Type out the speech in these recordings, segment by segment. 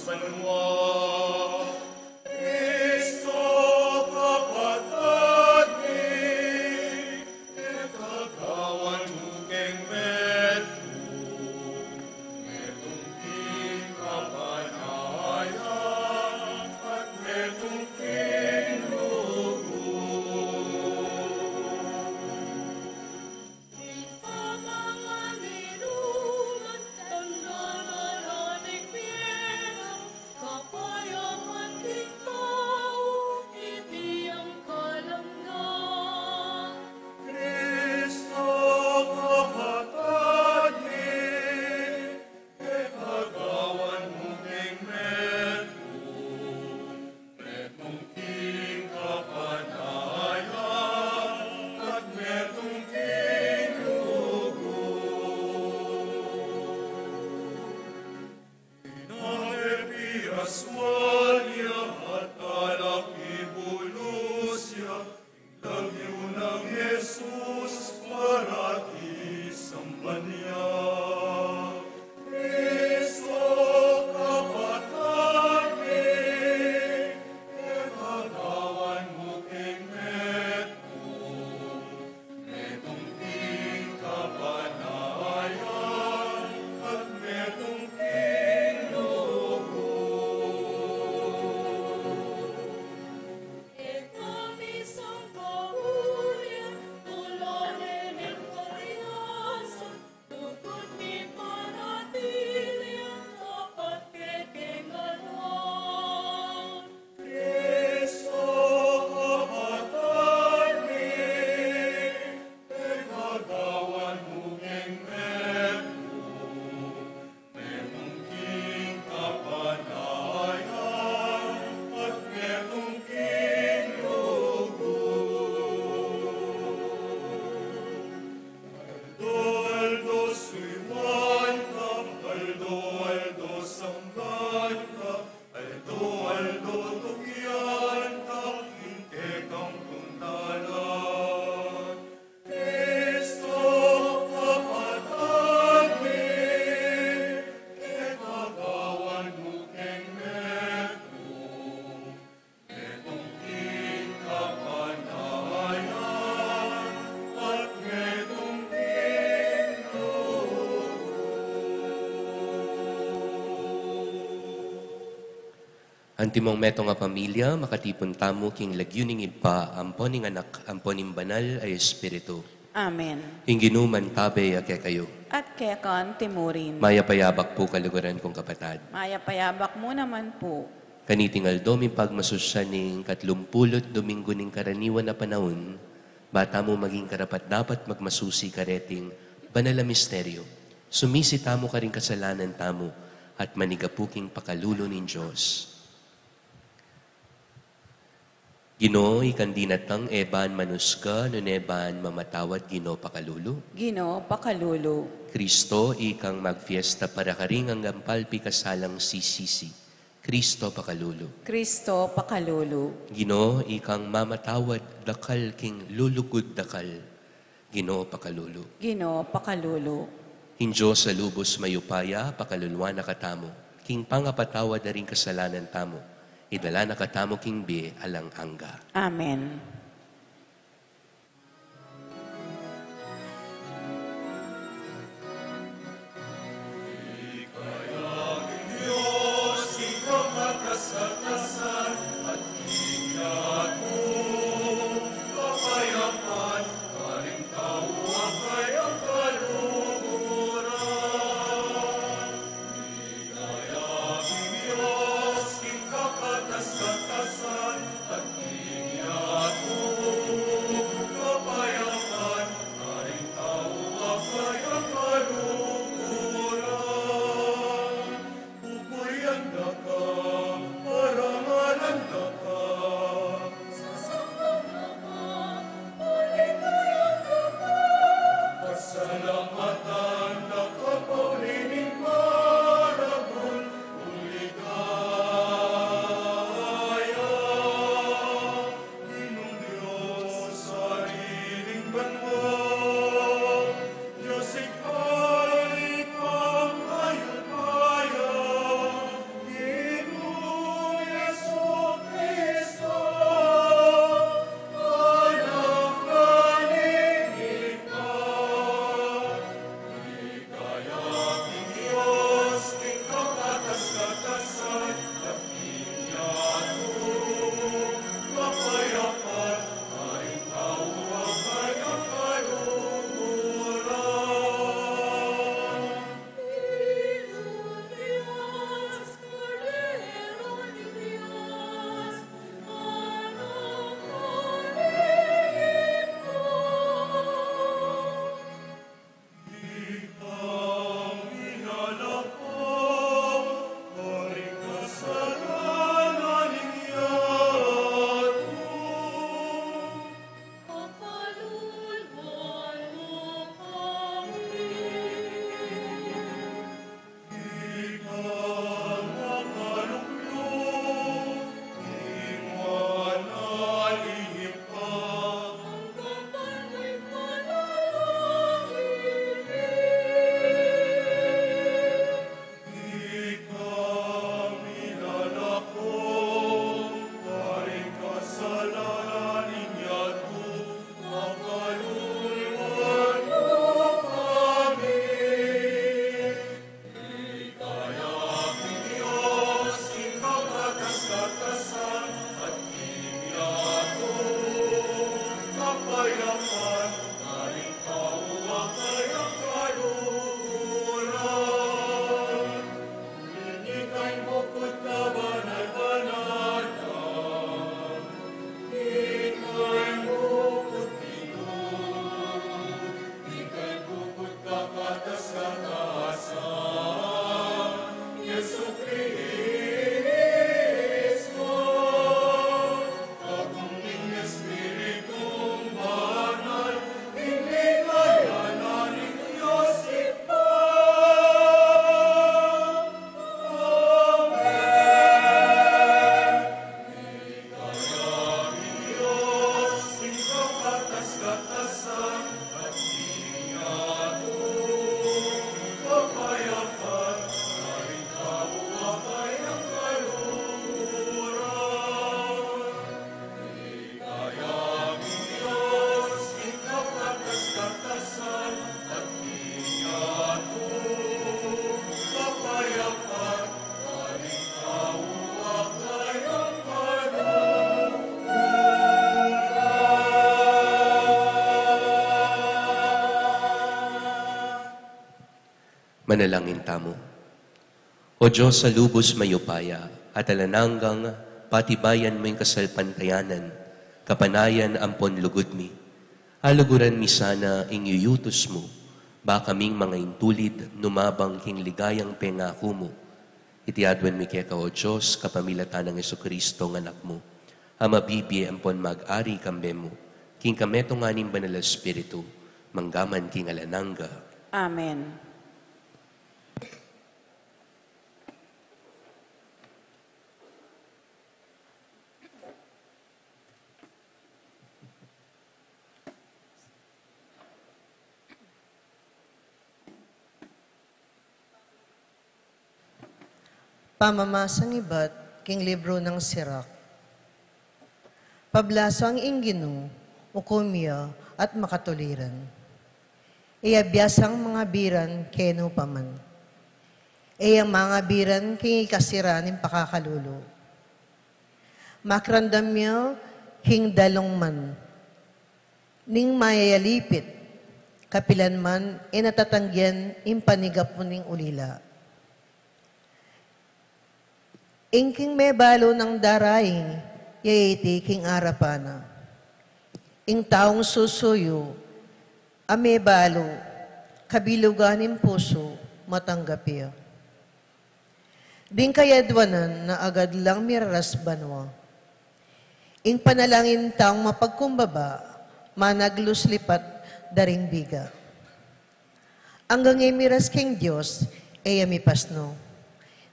banwa. Kristo kapatid mi, kagawan mo keng metu, metong king kapanaya, at metong king lugo. Aswanya at alak ibulusya, lagyo ng Jesus parati samban niya. Kristo kapatid mi, kagawan mo keng metu, metong king kapanayan, at metong king lugo. Antimong meto nga pamilya, makatipon tamo king lagyuning ipa, amponing anak, amponing banal ay Espiritu. Amen. Hinginuman tabe ake kayo. At kaya kan timurin. Mayapayabak po kaluguran kong kapatad. Mayapayabak mo naman po. Kanitingal domi pagmasusya ning 30 Domingo ning karaniwan na panahon, bata mo maging karapat dapat magmasusi kareting banal na misteryo. Sumisi tamo ka rin kasalanan tamo at manigapuking pakalulo nin Diyos. Ginoo, ikan dinatang eban manuska, nuneban mamatawad Ginoo pakalulu. Ginoo pakalulu. Kristo, ikang magfiesta para karing ang gampalpi kasalang sisisi. Kristo pakalulu. Kristo pakalulu. Ginoo, ikang mamatawad dakal king lulugod dakal. Ginoo pakalulu. Ginoo pakalulu. Hinjo sa lubos mayupaya, pakaluluan na katamo. King pangapatawad na rin kasalanan tamo. Idala na katamo king bi alang angga. Amen. At Manalangin tamo. O Diyos sa lubos mayupaya, at alananggang patibayan mo yung kasalpantayanan, kapanayan ampon lugod mi. Aluguran mi sana inyuyutos mo, ba kaming mga intulid, numabang king ligayang pengako mo. Itiadwan mi kaya ka, O Diyos, kapamilatan ng Jesucristo ng anak mo. Ama bibi ampon mag-ari kambe mo, king kameto nga ning banal Espiritu, manggaman king alanangga. Amen. Pamamasang iba't king libro ng Sirak. Pablaso ang ingginu, ukumya at makatuliran. Iyabyasang mga biran keno paman. Iyang mga biran king ikasiranin pakakalulo. Makrandamyo king dalong man. Ning mayayalipit, kapilan man inatatangyan impanigapuning ulila. Ingking may balo ng daraing, yayiti king arapana. Ing taong susuyo, ame balo, kabiluganin puso, matanggapia. Ding kayadwanan na agad lang miraras banwa. Ing panalangin taong mapagkumbaba, managlus lipat daring biga. Hanggang imiras king Diyos, eya mipasno.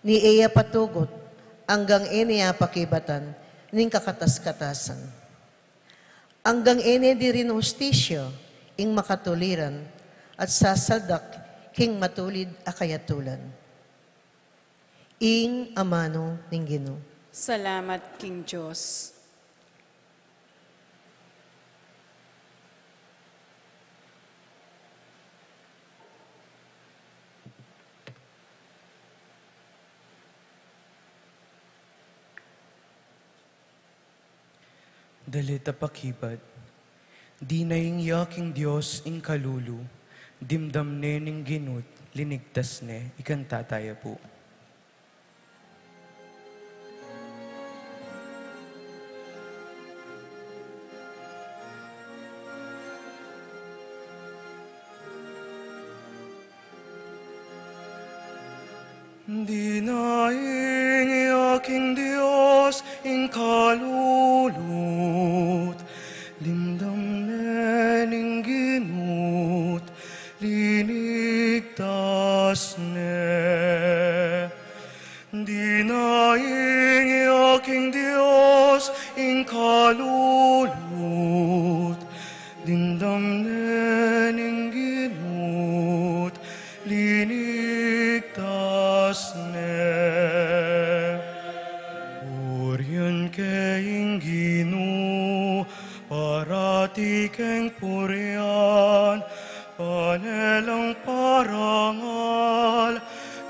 Ni eya patugot, hanggang ene apakibatan, ning kakatas-katasan. Hanggang ene di rin hustisyo, ing makatuliran, at sasadak, king matulid akayatulan. Ing amano ning Ginoo. Salamat, King Diyos. Dalita pakibat, di na ing yaking Diyos ing kalulu, dimdam ne ning ginut, linigtas ne, ikanta tayo po. Di na ing yaking Diyos ing kalulut, dimdam ne ning ginut, linigtas ne. Di na ing yaking Diyos ing kalulut, dimdam ne ning ginut, linigtas ne. Purian keng Ginu, parati keng purian, panelang parangal,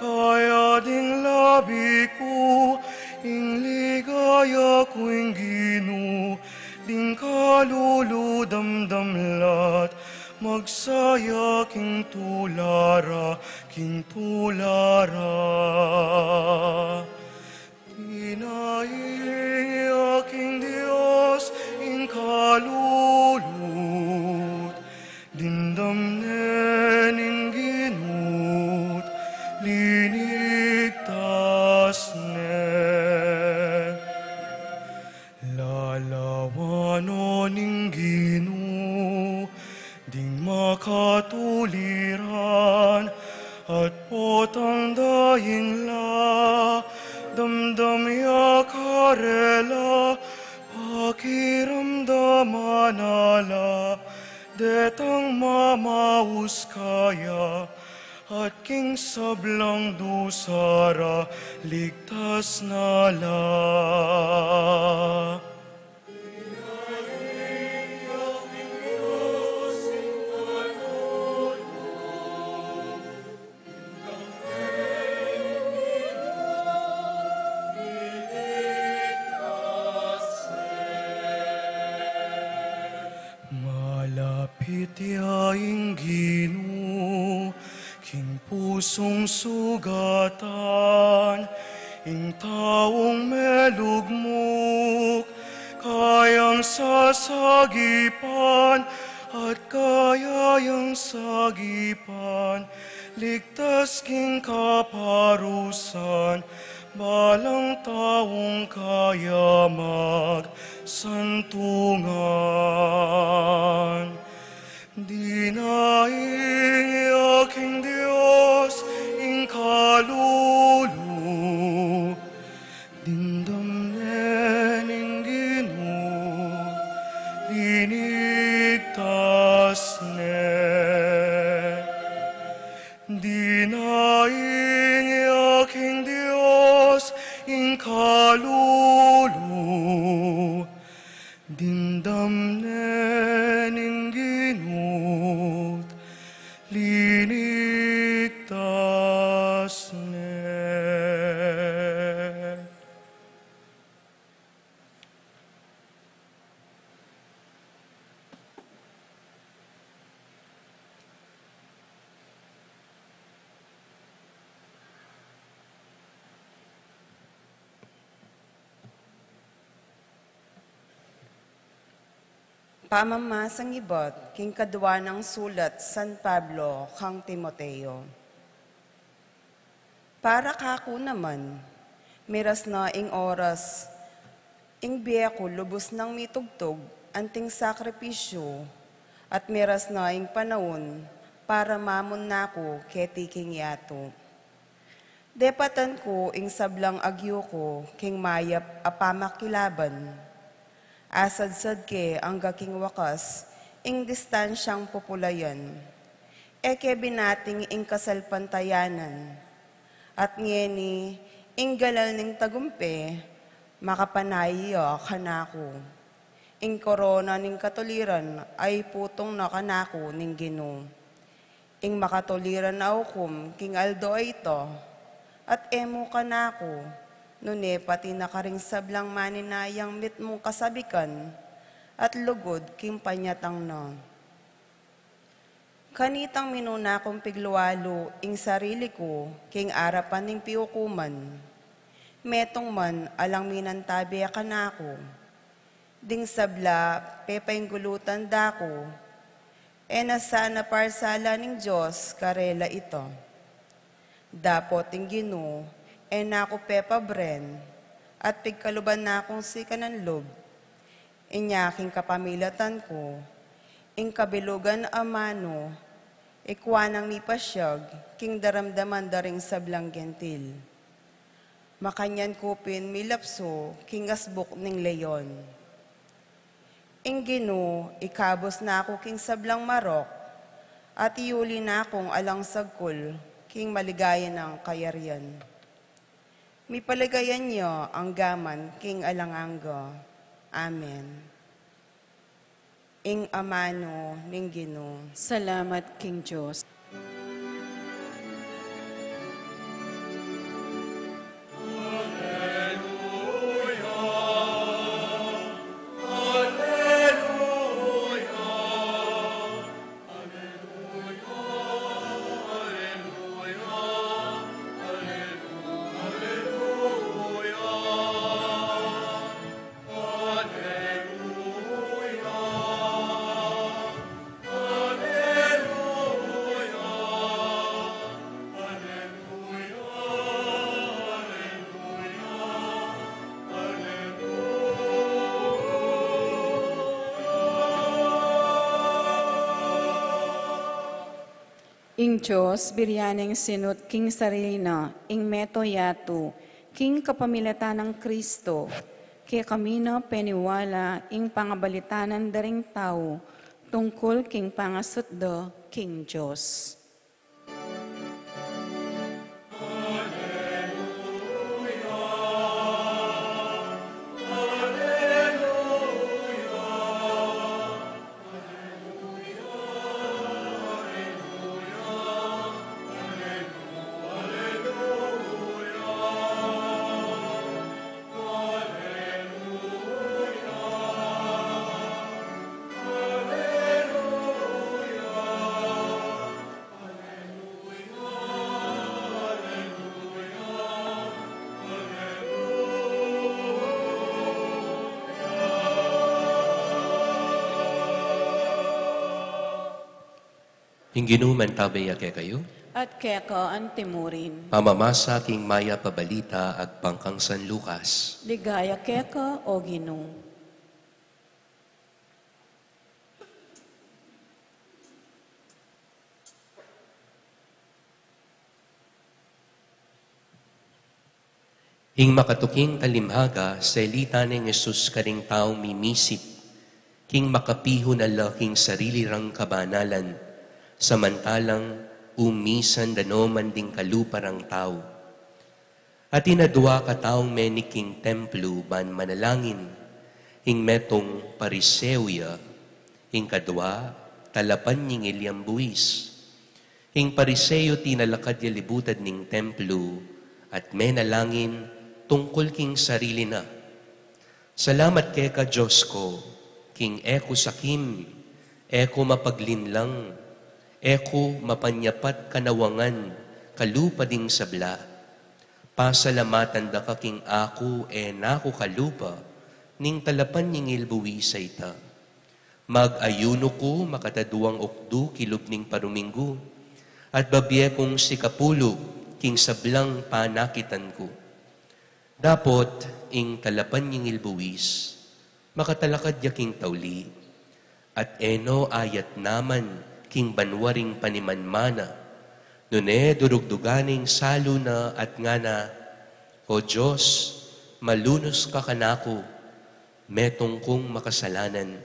kaya ding labi ko, ing ligaya ko ing Ginu, ding kalulu damdamlat, magsaya king tulara, king tulara. Tinaing aking Diyos ing kalulut, dindam ne ning ginut, linigtas ne. Lalawanon ning Ginu, ding makatuliran, at potang daing la, damdam ya karela, pakiramdaman ala, detang mamaus kaya, at king sablang dusara, ligtas na la. Malapit yaing Ginu, king puso pusong sugatan, ing taong melugmok, kayang sasagipan at kayang sagipan, ligtas king kaparusan, balang taong kaya magsantungan. Dinaing aking Diyos, ing kalulu, dindamnen ing Ginoo, linigtas ne. Dinaing aking Diyos, ing kalulu, dindamnen ing Ginoo, linigtas ne. Pamamasang ibot, king kadwa ng sulat San Pablo kang Timoteo. Para kako naman, miras na ing oras, ing biya ko lubos ng mitugtog, anting sakripisyo, at miras na ing panahon, para mamon nako ketiking yato. Depatan ko ing sablang agyo ko, king mayap apamakilaban, asad-sad ke ang gaking wakas, ing distansyang populayan. Eke binating ing kasalpantayanan, at ngeni ing galal ning tagumpe, makapanayo kanako. Ing korona ning katuliran ay putong na kanako ning Ginoo. Ing makatuliran na ukum, king aldo ay ito, at emo kanako, nune pati nakaring sablang maninayang mit mong kasabikan, at lugod king panyatang na. Kanitang minuna kong pigluwalo, ing sarili ko, king arapan ning piukuman. Metong man, alang minantabi kanako. Ding sabla, pepaing gulutan dako, nasana parsala ning Diyos, karela ito. Dapot ing Ginoo, nako pepa bren, at pigkaluban na akong sikanan lob. Inyaking kapamilatan ko, ing kabilugan amano, ikwanang mipasyag, king daramdaman daring sablang gentil. Makanyan kupin milapso, king asbuk ning leyon. Ing Ginoo, ikabos na ako king sablang marok, at iuli na akong alang sagkul, king maligaya ng kayarian. Mipaligayan niyo ang gaman king alanganggo. Amen. Ing amano ning Ginoo. Salamat, King Diyos. Ing Diyos, biryaneng sinut, king sarina, ing meto yato, king kapamilatan ng Kristo, kaya kami na peniwala, ing pangabalitanan daring tao, tungkol king pangasutdo, king Diyos. Hinginuman tabaya kayo. At keka ang timurin. Pamamasa king maya pabalita ag pangkang San Lucas. Ligaya keka o Ginoo. Ing makatuking talimhaga, sa elita ng Yesus karing taong mimisip, king makapiho na laking sarili rang kabanalan, samantalang umisan danoman ding kaluparang tao. At inadwa ka taong meniking templo ban manalangin, ing metong pariseuya, ing kadwa talapan ning ilyang buwis. Ing pariseyo tinalakad yalibutad ning templo, at menalangin tungkol king sarili na. Salamat kay ka Diyos ko, king eko sakim, eko mapaglinlang, eko mapanyapat kanawangan, kalupa ding sabla. Pasalamatan da ka king ako, nako kalupa, ning talapan ning ilbuwisay ta. Mag-ayuno ko, makataduang okdu, kilub ning paruminggo, at babiye kong sikapulo, king sablang panakitan ko. Dapot, ing talapan ning ilbuwis, makatalakad yaking tawli, at eno ayat naman, king banwaring panimanmana, nune durugduganing salo na at nga na, O Diyos, malunos ka kanako, metong kong makasalanan.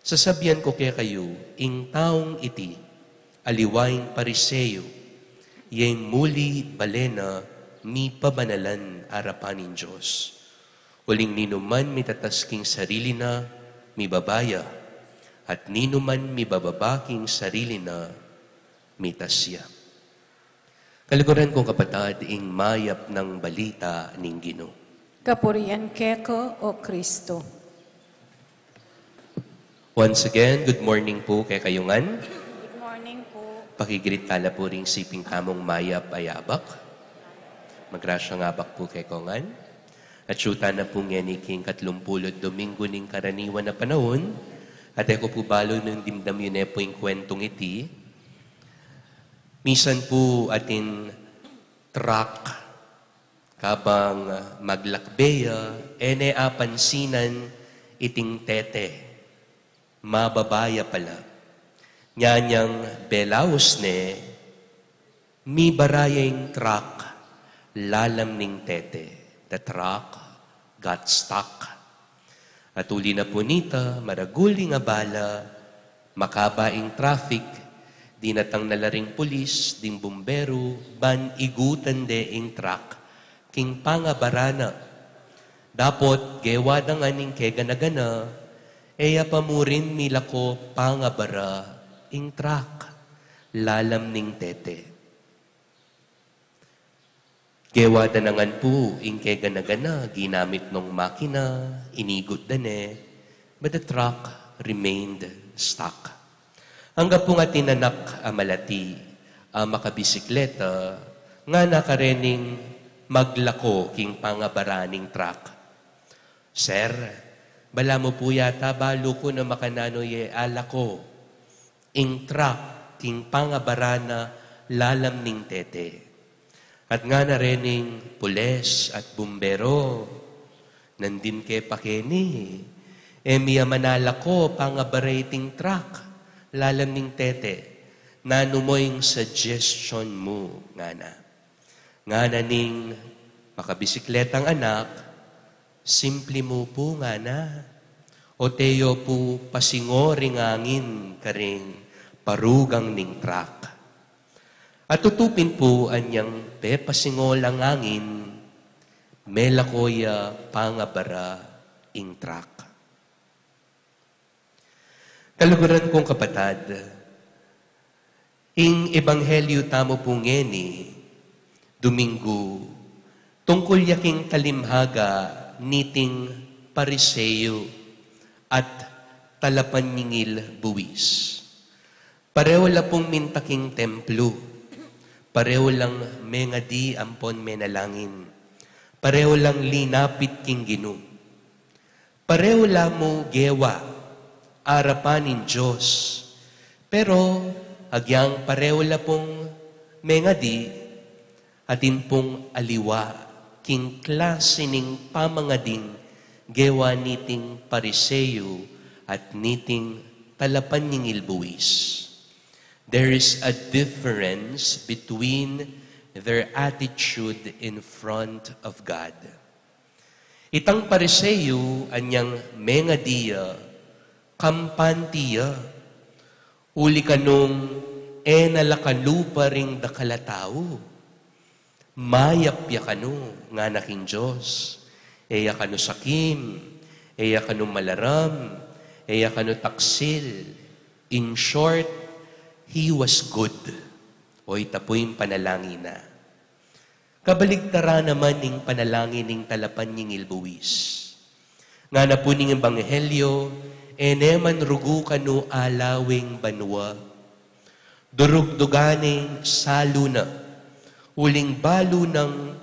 Sasabyan ko kaya kayo, ing taong iti, aliwaing pariseyo, yang muli balena, mi pabanalan arapanin Diyos. Uling ninuman mitatasking sarili na, mi babaya, at ninuman mi bababaking sarili na, mitasya. Kaliguran kong kapatid, ing mayap ng balita ning Ginoo. Kapurian keka o Kristo. Once again, good morning po kay kayungan. Good morning po. Pakigirit tala po ring siping kamong mayap ayabak. Magrasya nga bak po kay kongan. At syuta na po ngeniking 30 Domingo ning karaniwan na panahon. At eko po balo ng dimdam yun po yung kwentong iti. Misan po atin truck kabang maglakbeya, ene apansinan iting tete. Mababaya pala. Nyanyang belaos ne, mi barayang truck, lalam ning tete. The truck got stuck. At uli na po nita, maraguli nga bala, makabaing traffic, dinatang nalaring pulis, ding bumbero, ban igutan de ing truck, king pangabarana. Dapot, gewa da nga ning keganagana, eya pamurin milako pangabara ing truck, lalam ning tete. Gewa da nangan po ing keganagana, ginamit nung makina, inigot da ne, but the truck remained stuck. Hanggang po nga tinanak malati makabisikleta, nga nakarening maglako king pangabaraning truck. Sir, bala mo po yata balo ko na makanano ye alako, ing truck king pangabarana lalam ning tete. At nga narening pules at bumbero, nandin ke pakeni, miya manala ko pangabarating truck, lalam ning tete, nano mo yung suggestion mo, nga na. Nga na ning makabisikletang anak, simple mo po nga na. O teyo po pasingoring angin karing parugang ning truck. At tutupin po anyang pasingo lang angin, melakoya pangabara ing truck. Kaluguran kong kapatid, ing ebanghelyo tamo po ngeni, Domingo, tungkol yaking talimhaga niting pariseyo at talapanyingil buwis. Pareho la pong mintaking templo, pareho lang mengadi ampon menalangin, pareho lang linapit king Ginoo, pareho la mo gewa, arapanin Diyos. Pero agyang pareho la pong mengadi, atin pong aliwa, king klase ning pamangading gewa niting pariseyo at niting talapan ning ilbuwis. There is a difference between their attitude in front of God. Itang pariseyo anyang mengadiya, kampantiya, uli kanong nalakalupa ring dakalatao. Mayapya kano nga naking Diyos. Eya kano sakim, eya kano malaram, eya kano taksil. In short, he was good. O itapoy panalangin na. Kabaligtara naman ning panalangin ning talapan ning ilbuwis. Nga na po ning ebanghelyo, eneman rugu kano alawing banwa. Durugduganing salo na, uling balo ng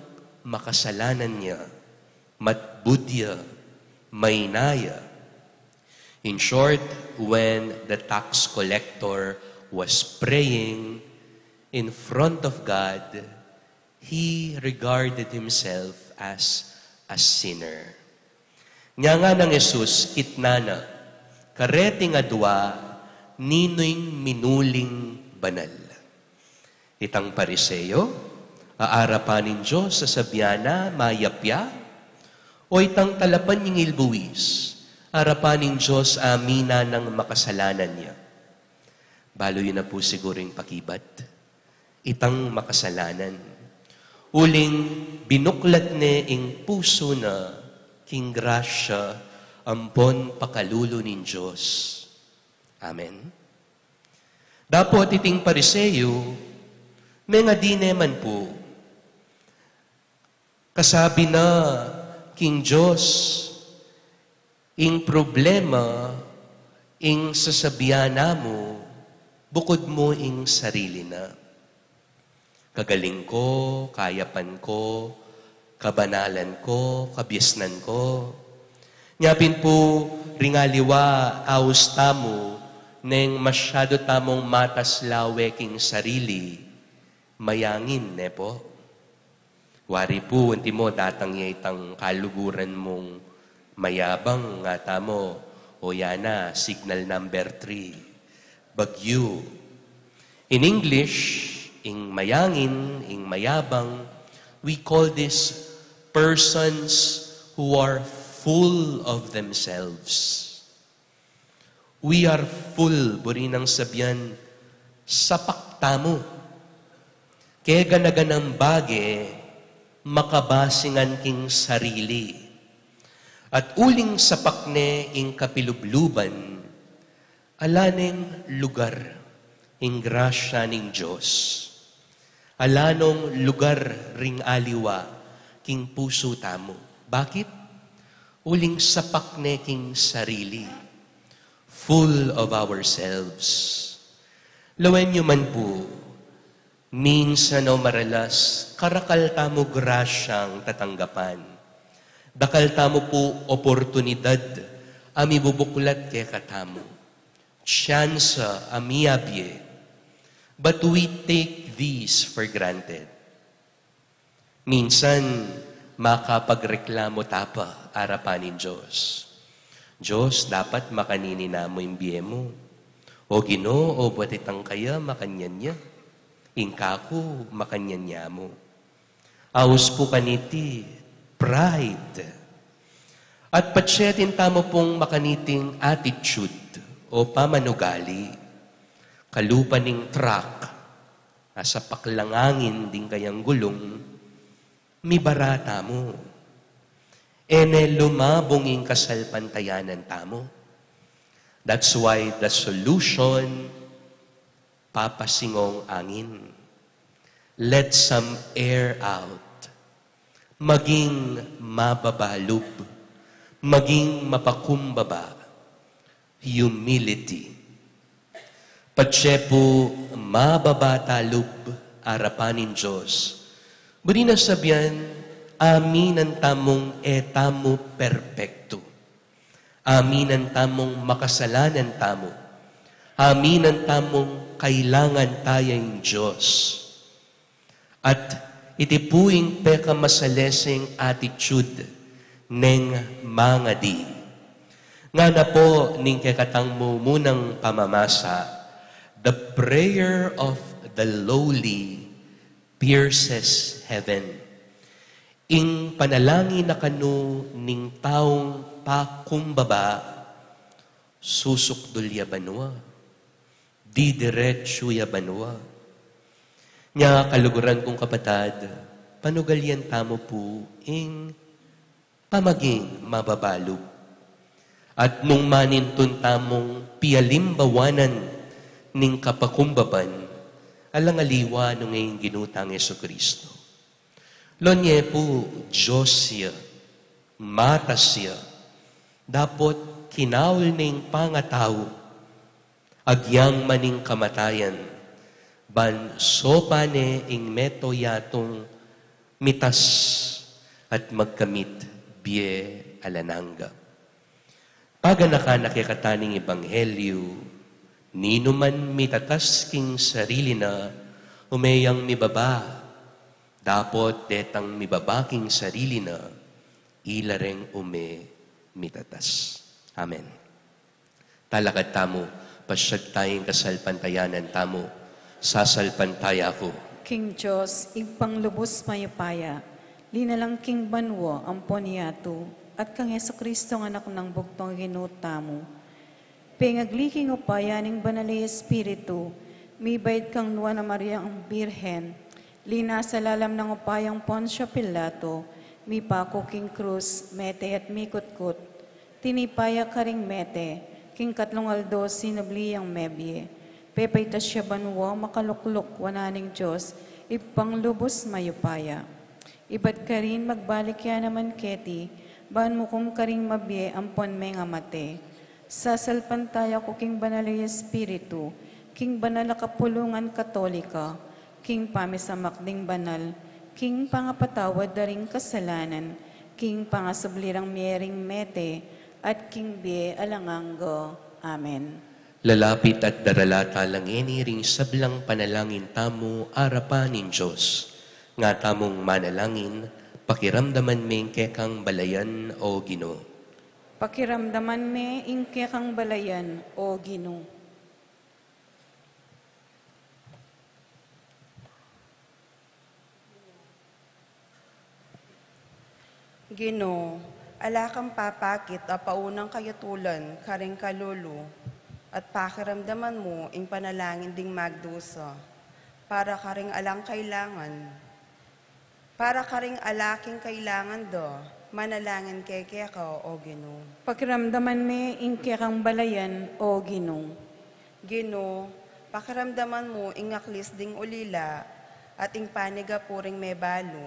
makasalanan niya, matbudya, maynaya. In short, when the tax collector was praying in front of God, he regarded himself as a sinner. Nga nga ng Jesus, kitnana, kareting adwa, ninoy minuling banal. Itang pariseyo, aarapanin Diyos sa sabyana, mayapya, o itang talapan ng ilbuwis, arapanin Diyos amina ng makasalanan niya. Balo yun na po siguro yung pakibat. Itang makasalanan. Uling binuklat ne ing puso na king grasya ampon pakalulo nin Diyos. Amen. Dapat iting pariseyo, may nga di naman po, kasabi na king Diyos, ing problema, ing sasabihan na mo, bukod mo ing sarili na. Kagaling ko, kayapan ko, kabanalan ko, kabyesnan ko. Nyapin po, ringaliwa, aus tamo, neng masyado tamong matas laweking sarili, mayangin, ne po. Wari po, hindi mo, datang itang kaluguran mong mayabang, nga tamo, o yana, signal number 3, bagyo. In English, ing mayangin, ing mayabang, we call this persons who are full of themselves. We are full, buri nang sabihan, sapak tamo. Kaya ganaganang bage, makabasingan king sarili. At uling sapak ne ing kapilubluban, alaneng lugar, ing grasya ning Diyos. Alanong lugar ring aliwa, king puso tamo. Bakit? Uling sapak ne king sarili. Full of ourselves. Lawen nyo man po, minsan o maralas, karakal tamo grasyang tatanggapan. Dakal tamo po oportunidad, ami bubuklat kaya katamo. Tsansa, amiabye. But we take these for granted. Minsan, makapagreklamo tapa, arapanin Diyos. Diyos, dapat makanini na mo yung biye mo. O Ginoo, o buat itang kaya, makanyan niya. Ingkaku, makanyan niya mo. Aus po kaniti, pride. At patsetin tamo pong makaniting attitude o pamanugali. Kalupaning truck, asa paklangangin din kayang gulong, mi barata mo. Ene lumabong ing kasalpantayanan tamo. That's why the solution, papasingong angin. Let some air out. Maging mababalub. Maging mapakumbaba. Humility. Patsepo mababatalub arapanin Diyos. Buri na sabihan, amin ang tamong etamo perpekto. Amin ang tamong makasalanan tamo. Aminan tamong kailangan tayong Diyos. At itipuing peka masaleseng attitude neng mga di. Nga na po ning kekatang mo munang pamamasa, the prayer of the lowly pierces heaven. Ing panalangin na kanu ning taong pakumbaba, susukdul ya banwa, di diretso ya banwa. Nya kaluguran kong kapatad, panugalyan tamo po ing pamaging mababalog. At nung manintun tamong pialimbawanan ning kapakumbaban, alangaliwa nung ngayong ginutang Yesu-Kristo. Lonye po, Diyos siya, mata siya, dapat kinawil ning pangatao, agyang maning kamatayan, ban sopane ing meto yatong mitas at magkamit biye alananga. Paganaka nakikataning ebanghelyo, nino man mitatas king sarili na umeyang mibaba, dapat detang mibabaking sarili na ilareng mitatas. Amen. Talakad tamo, pasyag tayong kasalpantayanan tamo, sasalpantaya ako. King Diyos, ipang-lubos mayapaya, linalang king banwa ang poniato, at kang Yesu-Kristo ng anak ng bugtong ginutamo. Pengagliking upaya ning banali Espiritu, mibait kang nuwa na Maria ang Birhen, lina sa lalam ng upayang Poncio Pilato, mipako king krus, mete at mikutkut, tinipaya karing mete, king katlong aldo sinabliyang mebye, pepaytas siya banwa makalukluk wananing Diyos, ipanglubos mayupaya. Iba't ka rin magbalik ya naman keti, ban mo kung karing mabye ang ponme nga mate. Sasalpantaya ko king banali Espiritu, king banal na kapulungan katolika, king pamisamakding banal, king pangapatawad daring kasalanan, king pangasablirang miyering mete, at king bie alanganggo. Amen. Lalapit at daralata lang ring sablang panalangin tamo arapanin Diyos. Nga tamong manalangin, pakiramdaman me kekang balayan o Ginoo. Pakiramdaman me ingke kang balayan o Ginoo. Ginoo, ala kang papakit a paunang kayatulan, karing kalulu, at pakiramdaman mo ing panalangin ding magdusa, para karing alang kailangan. Para karing alaking kailangan do, manalangin keke ka o Ginoo. Pakiramdaman me ingke kang balayan o Ginoo. Ginoo, pakiramdaman mo ing aklis ding ulila, at ing paniga puring may balo.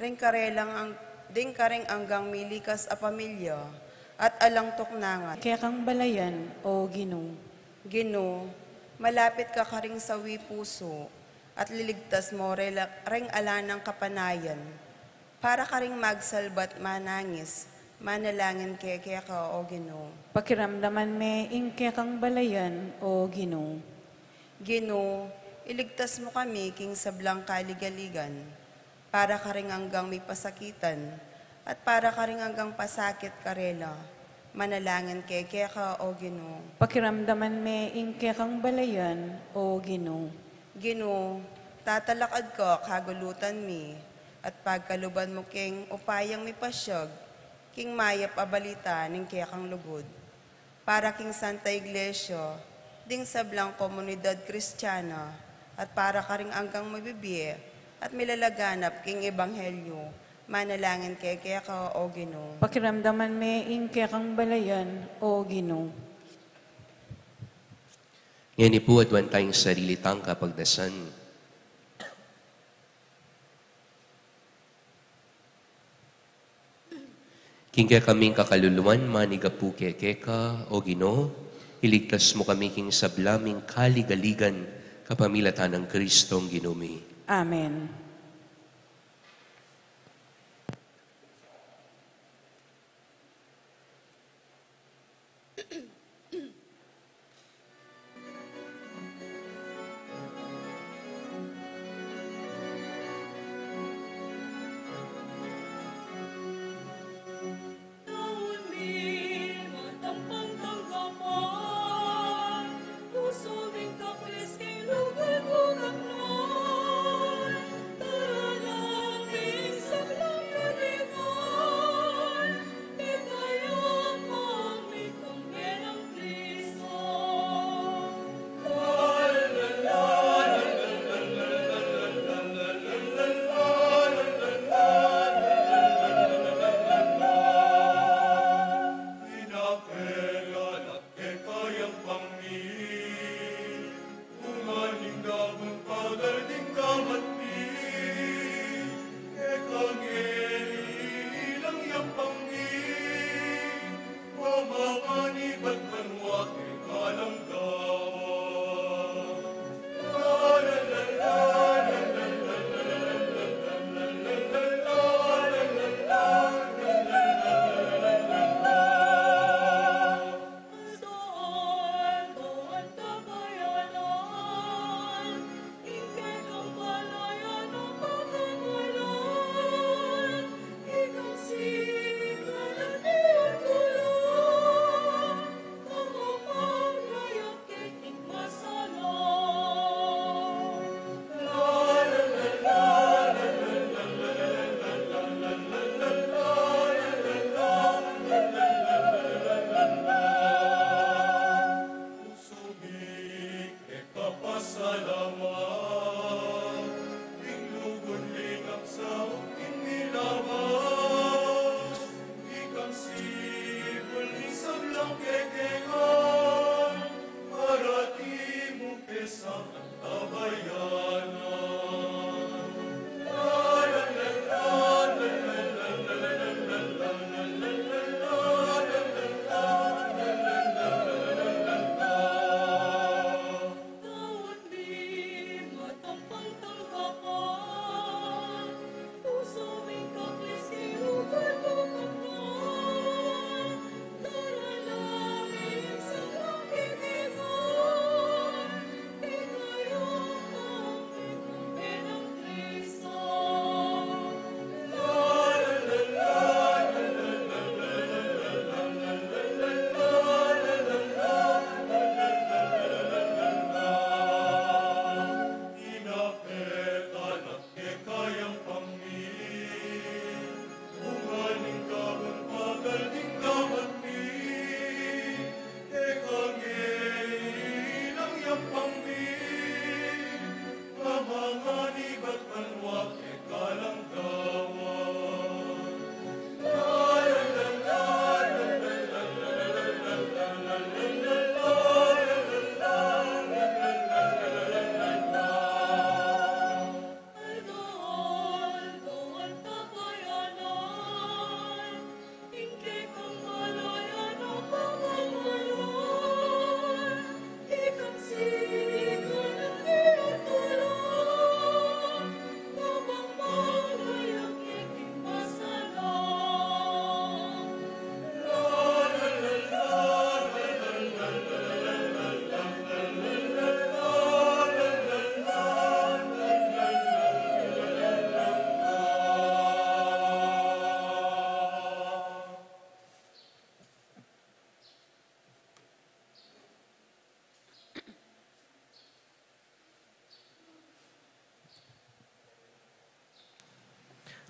Ring karing anggang milikas a pamilya, at alang tuknangat. Kaya kang balayan o Ginoo. Ginoo, malapit ka karing sawi puso, at liligtas mo ring ala ng kapanayan. Para karing magsalbat manangis, manalangin keke ka o Ginoo. Pakiramdaman me ingke kang balayan o Ginoo. Ginoo, iligtas mo kami king sablang kaligaligan, para karing hanggang may pasakitan, at para karing hanggang pasakit karela, manalangin keke ka o Ginoo. Pakiramdaman me ingke kang balayan o Ginoo. Ginoo, tatalakad ko kagulutan mi, at pagkaluban mo king upayang mi pasyag, king mayap abalita ning kekang lugod. Para king Santa Iglesia, ding sablang komunidad Kristiyana, at para karing anggang mabibiye, at milalaganap king ebanghelyo, manalangin keke ka o Ginoo. Pakiramdaman me ingke kang balayan o Ginoo. Ngayon po at wan tayong sarili tang kapagdasan. Kingka kaming kakaluluan, manigapu keke ka o Ginoo, iligtas mo kami king sablaming kaligaligan, kapamilatan ng Kristong Ginumi. Amen. ang kekengan, para di mo pesang ang tabayanan. Tawad di matampang tanggapan, puso may kaklis ilugan mo kapal. Dalalangin sa kakikiman, ikayo kami ng Kristo. Inapeta na kekayang pangmin, unganing kabon pagal ding kamatmin, ekangin ang iyang pangmin, kamanganig at manwak ekalang gawan. Aldo ang tabayanan, ingke kang malayan ang pagmamalan, ikang sigan ang iyong tulong, habang bagay ang iking masalang.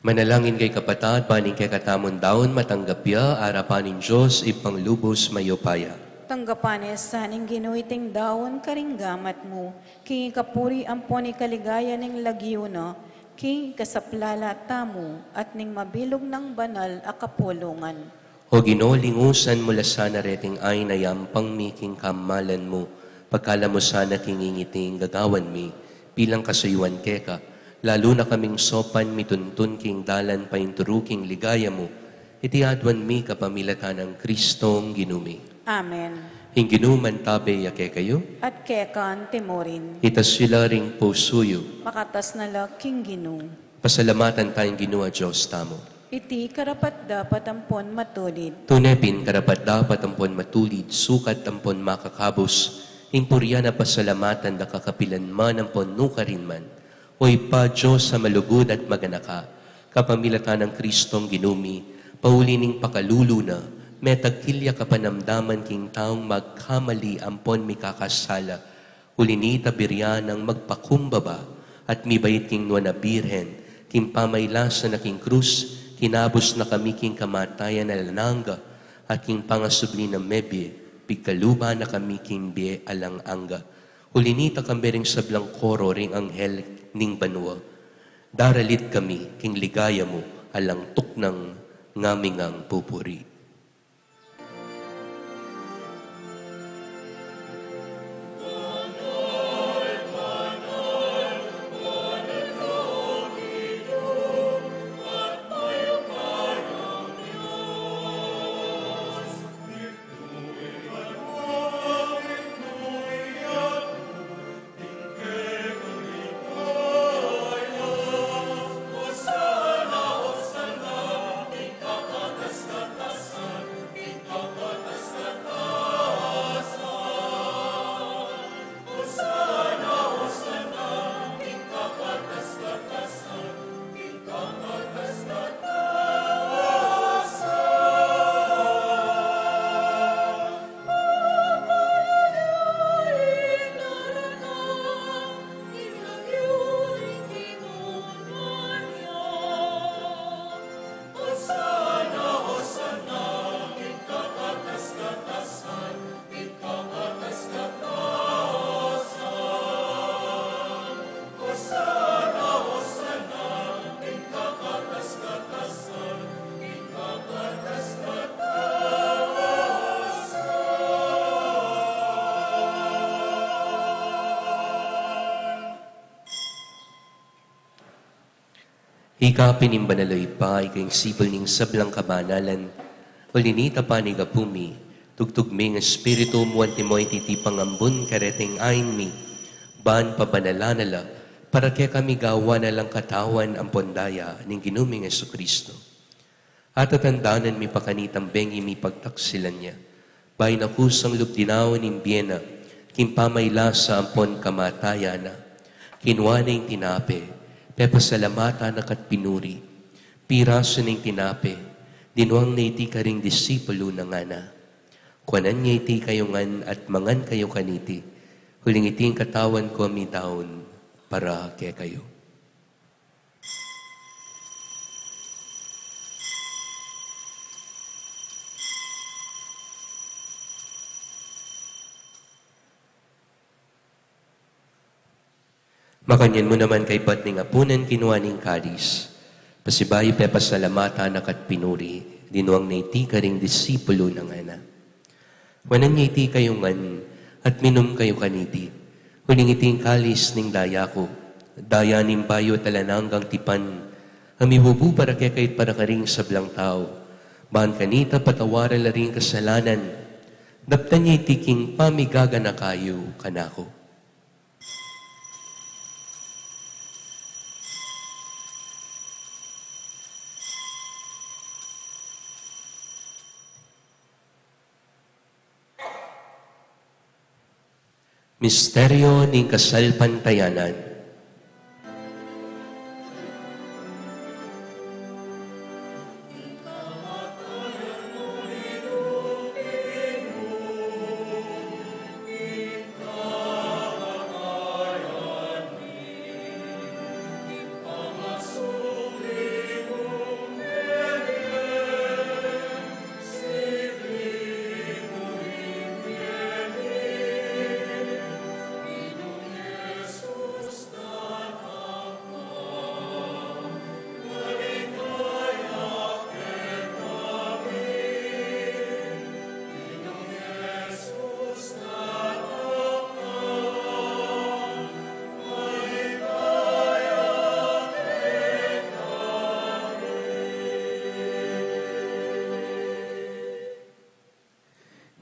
Manalangin kay kapatad, paning kay katamon daon, matanggap ya, arapanin Diyos, ipanglubos mayopaya. Tanggapan sa ning ginuiting daon karinggamat mo, king kapuri ampon kaligaya ning lagyuno, king kasaplala tamo, at ning mabilog ng banal a kapulungan. O Ginoo, lingusan mula sana reting ay nayampang miking kamalan mo, pagkala mo sana kingingiting gagawan mi, bilang kasayuan keka, lalo na kaming sopan mituntun king dalan painturuking ligaya mo, itiadwan mi kapamilatan ng Kristong ginumi. Amen. Hinginuman tabe yake kayo, At kekan timorin, itas sila ring pusuyo, makatas na laking ginu. pasalamatan tayong Ginoo Diyos tamo. Iti karapat dapat ampon matulid. Tunepin karapat dapat ampon matulid, sukat ampon makakabos, impurya na pasalamatan na kakapilan man ampon nukarin man, oy pa Diyos sa malugod at maganaka, kapamilatan ng Kristong ginumi, paulining pakaluluna, metagkilya kapanamdaman king taong magkamali ampon mikakasala, ulini tabiryan ng magpakumbaba, at mibait king nuwa na birhen, king pamaylasan na king krus, kinabos na kami king kamatayan na lananga, at king pangasubli na mebye, pigkaluba na kami king bie alang angga. Ulinita kami ring sablang koro ring anghel ning banwa. Daralit kami king ligaya mo, alang tuknang ngamingang pupuri. Hosana, Hosana, ikaw Ika pinimbanaloy pa, ikayong sipol ning sablang kabanalan, o linita pa ni gapumi, tugtugming espiritu mo antimoy titipang ambun kareteng ain mi, ban pabanalanala, para kaya kami gawa na lang katawan ang pondaya ning ginuming Jesucristo. At tatandanan mi pakanitang bengi mi pagtaksilan niya, bay na kusang lupdinaw ning biyena, kimpamayla sa ampon kamatayana, kinwanay tinape, pepasalamata na kat pinuri, piraso ning tinape, dinuang na iti ka ring disipulo na nga na. Kuanan niya iti kayongan at mangan kayo kaniti, huling iting katawan ko mi taon para kaya kayo. Makanyan mo naman kay Bat ning apunan kinuha ning kadis. Pasibay pepasalamata na kat pinuri, dinuang na iti ka ring disipulo ng ana. Wanan niya iti kayongan at minum kayo kaniti. Huling iting kalis ning daya ko, daya ning bayo talananggang tipan, amibubu para kaya kahit para karing sablang tao. Bahan kanita patawara la ring kasalanan, daptan niya iti king pamigaga na kayo kanako. Misteryo ning kasalpantayanan.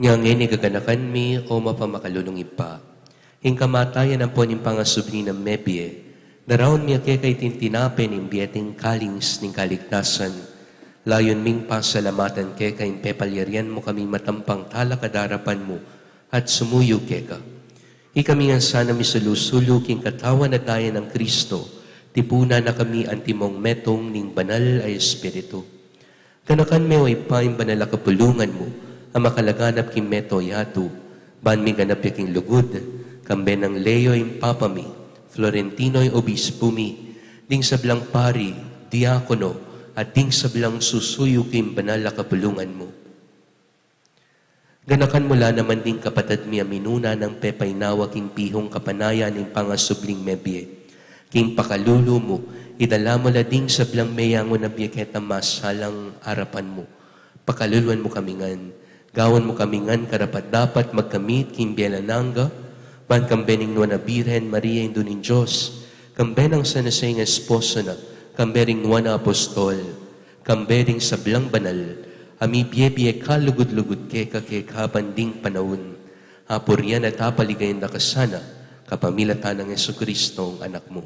Ngangin ni gaganakan mi o mapamakalunong ipa. Ing kamatayan ang po ning pangasubni ng mebye, naraon mi ake kay tintinape ning biyating kalings ning kaligtasan. Layon ming pasalamatan ke kay pepalyarian mo kami matampang talakadarapan mo at sumuyo ke ka. Ikami nga sana misulusulo king katawan at daya ng Kristo, tipuna na kami antimong metong ning banal ay Espiritu. Kanakan me way paim banal kapulungan mo, ang makalaganap king meto yatu, ban mi ganap yaking lugod, kambe ng Leo yung papami, Florentino'y obispumi, ding sablang pari, diakono, at ding sablang susuyo king banal kapulungan mo. Ganakan mula naman ding kapatid mi aminuna ng pepaynawa king pihong kapanaya ning pangasubling mebye. King pakalulo mo, idala mo la ding sablang meyango na biyaketa masalang harapan mo. Pakaluluan mo kami ngan, gawan mo kami ngan karapat dapat magkamit king bielananga, ban kambening nuwa na Birhen Maria indunin Diyos, kambenang sanasay nga esposo na, kambering nuwa na apostol, kambering sablang banal, ami biye-biye kalugod-lugod ke kakekabanding panahon, apuryan at apaligayin na kasana, kapamilatan ng Jesucristo ang anak mo.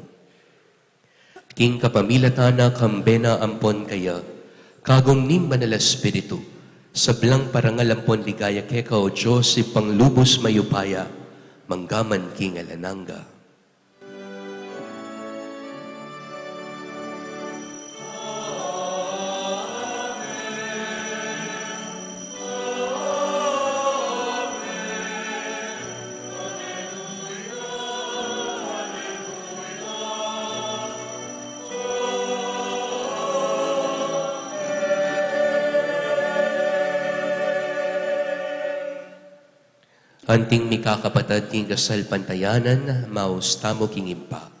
King kapamilatan na kambena ampon kaya, kagong nim banal Espiritu, sablang parangalampon ligaya keka o Diyos ipanglubos mayupaya, manggaman king alananga. Anting mikakapatad king kasal pantayanan, maus tamo king impa.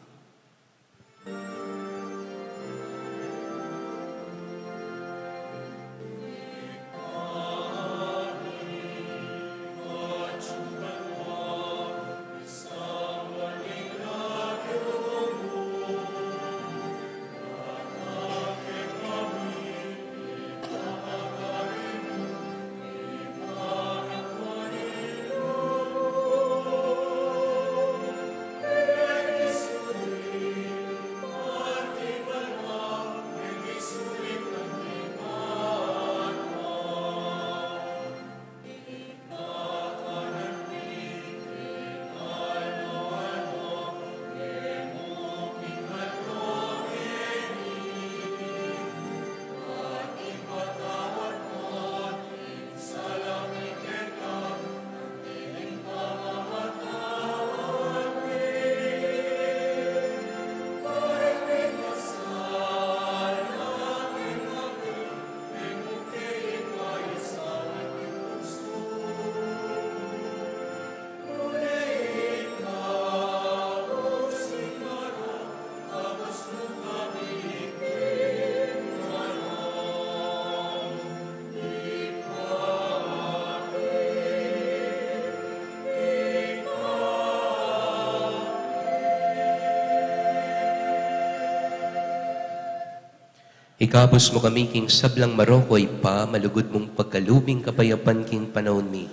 Ikabos mo kami king sablang marokoy pa, malugod mong pagkalubing kapayapan king panahon mi.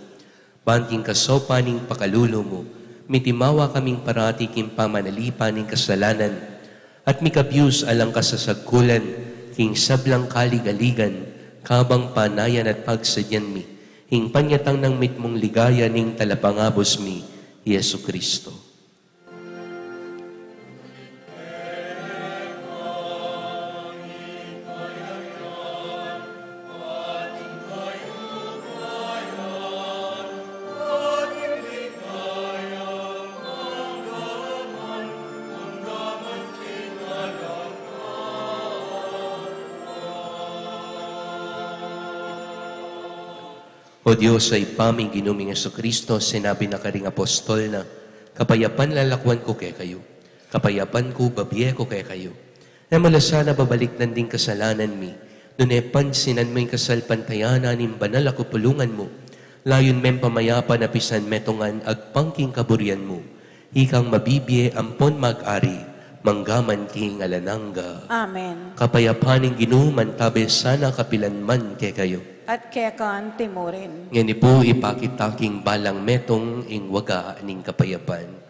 Banting kasopaning pakalulo mo, mitimawa kaming parati king pamanalipaning kasalanan, at mikabiyus alang kasasagkulan, king sablang kaligaligan, kabang panayan at pagsadyan mi, ing panyatang ng mitmong ligaya ning talapangabos mi, Yesu Kristo. O Diyos, ay paming ginuming Kristo, sinabi na karing apostol na, kapayapan lalakwan ko kay kayo, kapayapan ko babiye ko kay kayo. Na mula sana babalik nanding kasalanan mi, dun pansinan mo yung kasalpantayanan ng banal ako pulungan mo, layon men pamayapa na pisan metongan agpangking kaburian mo, ikang mabibiye ampon mag-ari, manggaman king alananga. Amen. Kapayapaning ginuman tabi sana kapilanman kay kayo. At kekan timorin. Ngani po ipakitaking balang metong ing waga ning kapayapan.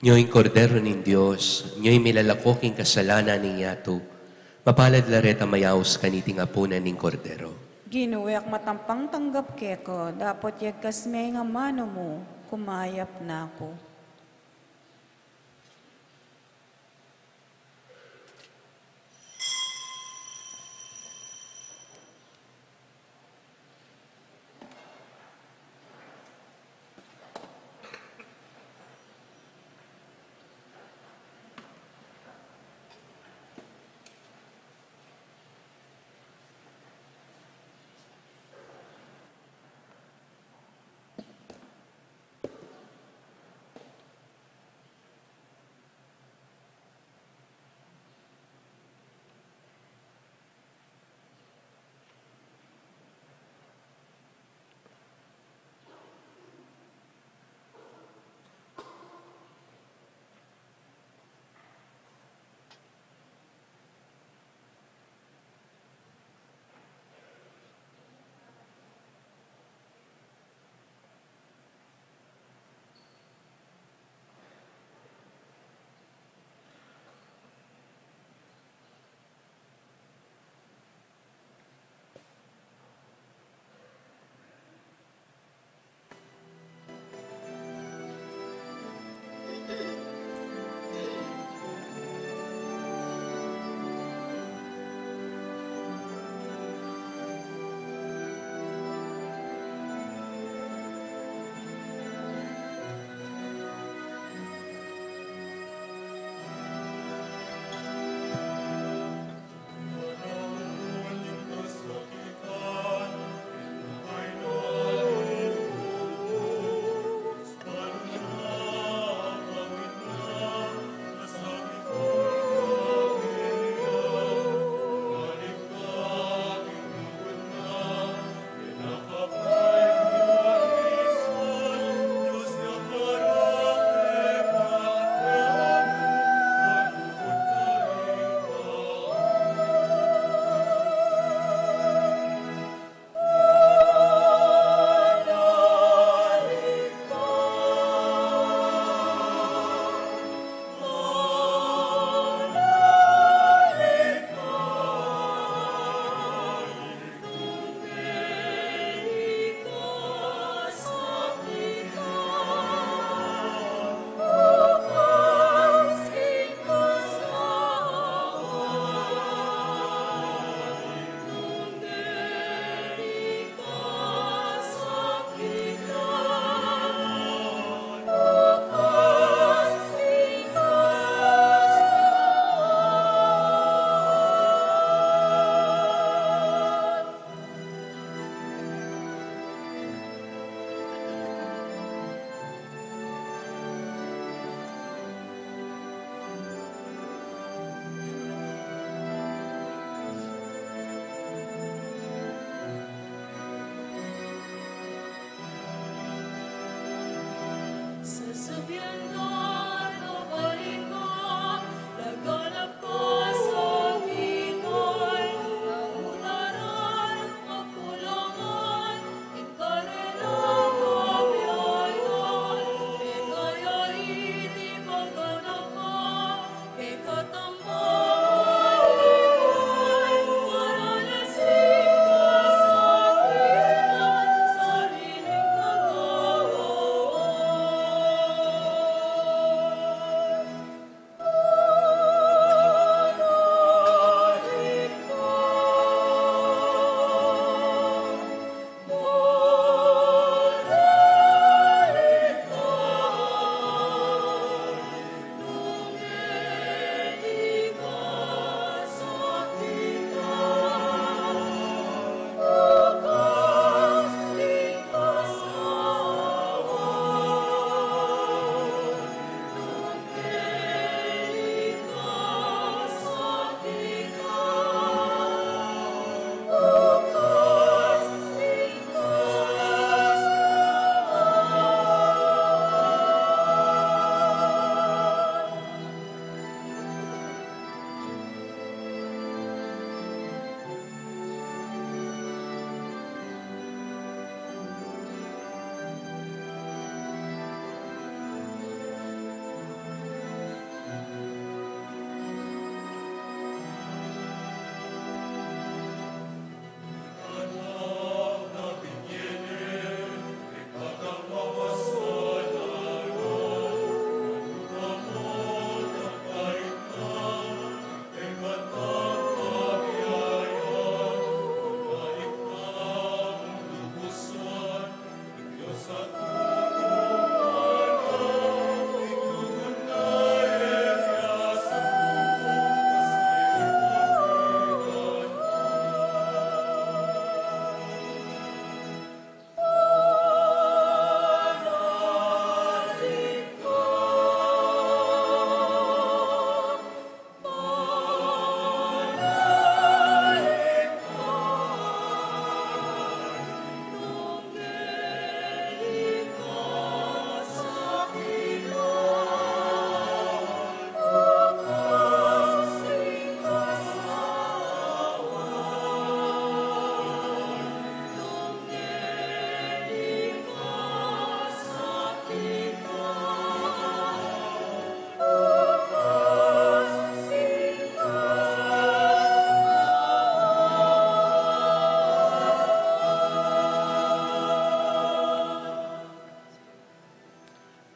Nyo'y kordero nin Diyos, nyo'y milalakoking kasalanan ning yato, mapalad lareta mayaos kaniting apunan ning kordero. Ginuwek matampang tanggap keko, dapat yagkas may nga mano mo, kumayap na ako.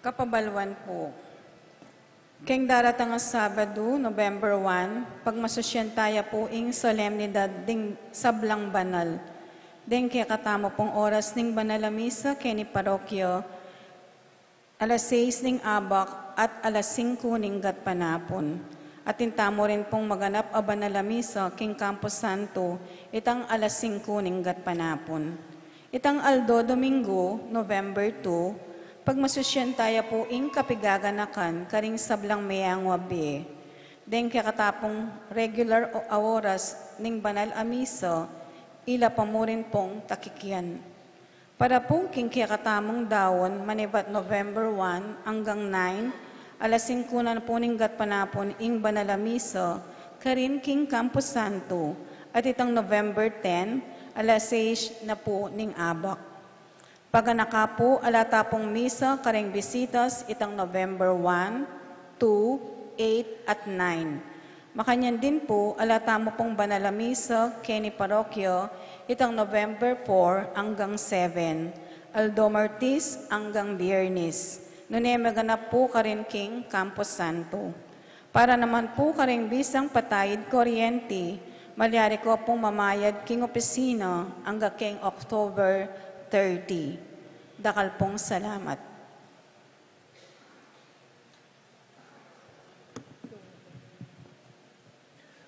Kapabalwan po. Keng daratang nga Sabado, November 1, pagmasusyan tayo po ing solemnidad ding sablang banal. Ding kaya katamo pong oras ning banal misa kini parokyo, alas 6 ning abak at alas 5 ning gatpanapon. At intamo rin pong maganap a banal misa king Campus Santo, itang alas 5 ning gatpanapon. Itang Aldo Domingo, November 2, pagmasusyan tayo po ing kapigaganakan karing sablang mayang wabi. Den kakatapong regular o oras ning banal a misa, ila pa mo rin pong takikyan. Para po king kakatamong dawon, manibat November 1 hanggang 9, alas 5 na po ning gatpanapon ing banal a misa, karin king Campus Santo, at itang November 10, alas 6 na po ning abak. Paganaka po, alata pong misa, karing bisitas, itang November 1, 2, 8, at 9. Makanyan din po, alata mo pong banal misa, Kenny Parokyo, itang November 4 hanggang 7. Aldo Martis hanggang Biyernes. Nune maganap po karin king Campus Santo. Para naman po karing bisang patayid kuryente, malyari ko pong mamayad king opisina hanggang king October 30. Dakal pong salamat.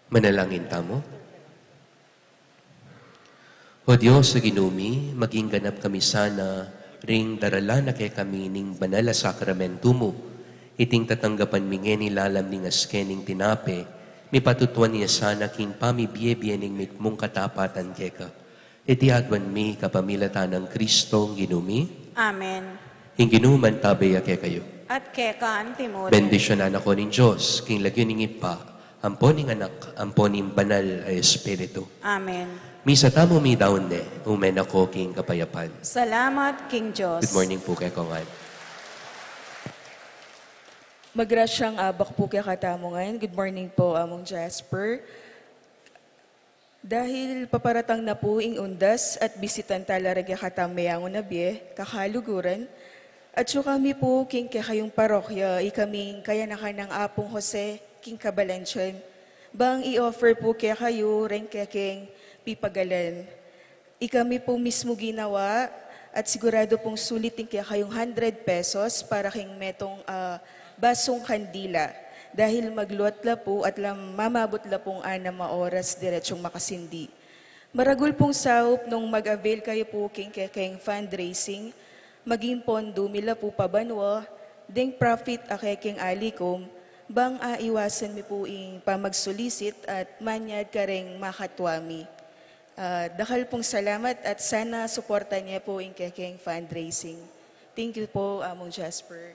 Manalangin tamo. O Diyos sa ginumi, maging ganap kami sana, ring darala na kay kami ning banal a sakramento mo. Iting tatanggapan mingen nilalam ning askening tinape, mi patutuan niya sana king pamibiyebye ning mitmong katapatan keka. Iti adwan mi kapamilatan ng Kristo ginumi. Amen. Ing ginuman tabaya kay kayo. At keka antimo. Bendisyonan ako ning Diyos, king lagyo ning ipa, ampon ning anak, ampon ning banal ay Espiritu. Amen. Misa tamo mi daon ne, umen ako king kapayapan. Salamat, King Diyos. Good morning po kay Kongan. Magrasyang abak po kaya katamo ngayon. Good morning po, Among Jasper. Dahil paparatang na po ing undas at bisitan talaragya katamayangon na biye, kakaluguran, at so kami po king kayong parokya, ikaming kayanakan ng Apong Jose, king Kabalansyan, bang i-offer po kaya kayo, rin king pipagalan. Ikami po mismo ginawa at sigurado pong sulitin kaya kayong 100 pesos para king metong basong kandila. Dahil magluat la po at mamabot la pong 6 oras diretsyong makasindi. Maragul pong saup nung mag-avail kayo po king fundraising, maging pondo mila po pabanwa, ding profit akeking alikom, bang aiwasan mi po ing pamagsulisit at manyad kareng makatwami. Dakal pong salamat at sana suporta niya po ing king fundraising. Thank you po, Among Jasper.